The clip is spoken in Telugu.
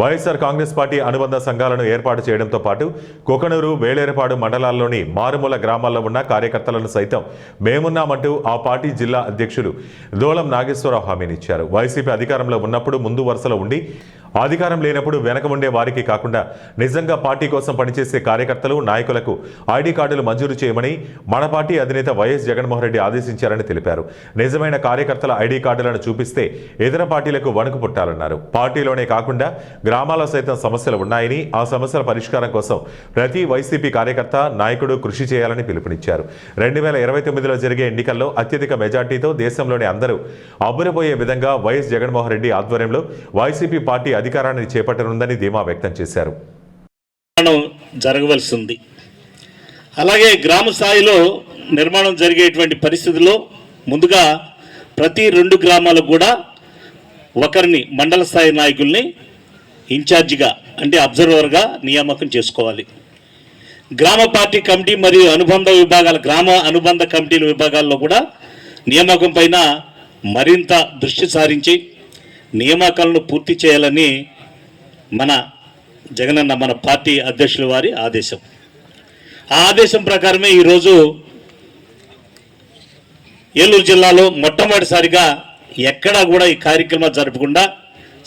వైఎస్ఆర్ కాంగ్రెస్ పార్టీ అనుబంధ సంఘాలను ఏర్పాటు చేయడంతో పాటు కొకనూరు, వేలేరపాడు మండలాల్లోని మారుమూల గ్రామాల్లో ఉన్న కార్యకర్తలను సైతం మేమున్నామంటూ ఆ పార్టీ జిల్లా అధ్యక్షులు దోలం నాగేశ్వరరావు హామీనిచ్చారు. వైసీపీ అధికారంలో ఉన్నప్పుడు ముందు వరుసలో ఉండి, అధికారం లేనప్పుడు వెనక ఉండే వారికి కాకుండా నిజంగా పార్టీ కోసం పనిచేసే కార్యకర్తలు, నాయకులకు ఐడి కార్డులు మంజూరు చేయమని మన పార్టీ అధినేత వైఎస్ జగన్మోహన్ రెడ్డి ఆదేశించారని తెలిపారు. నిజమైన కార్యకర్తల ఐడి కార్డులను చూపిస్తే ఇతర పార్టీలకు వణుకు పుట్టాలన్నారు. పార్టీలోనే కాకుండా గ్రామాల్లో సైతం సమస్యలు ఉన్నాయని, ఆ సమస్యల పరిష్కారం కోసం ప్రతి వైసీపీ కార్యకర్త, నాయకుడు కృషి చేయాలని పిలుపునిచ్చారు. 2029లో జరిగే ఎన్నికల్లో అత్యధిక మెజార్టీతో దేశంలోని అందరూ అబ్బురపోయే విధంగా వైఎస్ జగన్మోహన్ రెడ్డి ఆధ్వర్యంలో వైసీపీ పార్టీ అధికారాన్ని చేపట్టనుందని ధీమా వ్యక్తం చేశారు. జరగవలసి ఉంది. అలాగే గ్రామ స్థాయిలో నిర్మాణం జరిగేటువంటి పరిస్థితుల్లో ముందుగా ప్రతి 2 గ్రామాలకు కూడా ఒకరిని మండల స్థాయి నాయకుల్ని ఇన్ఛార్జిగా అంటే అబ్జర్వర్గా నియామకం చేసుకోవాలి. గ్రామ పార్టీ కమిటీ మరియు అనుబంధ విభాగాల గ్రామ అనుబంధ కమిటీల విభాగాల్లో కూడా నియామకం పైన మరింత దృష్టి సారించి నియామకాలను పూర్తి చేయాలని మన జగనన్న మన పార్టీ అధ్యక్షుల వారి ఆదేశం. ఆ ఆదేశం ప్రకారమే ఈరోజు ఏలూరు జిల్లాలో మొట్టమొదటిసారిగా ఎక్కడా కూడా ఈ కార్యక్రమాలు జరపకుండా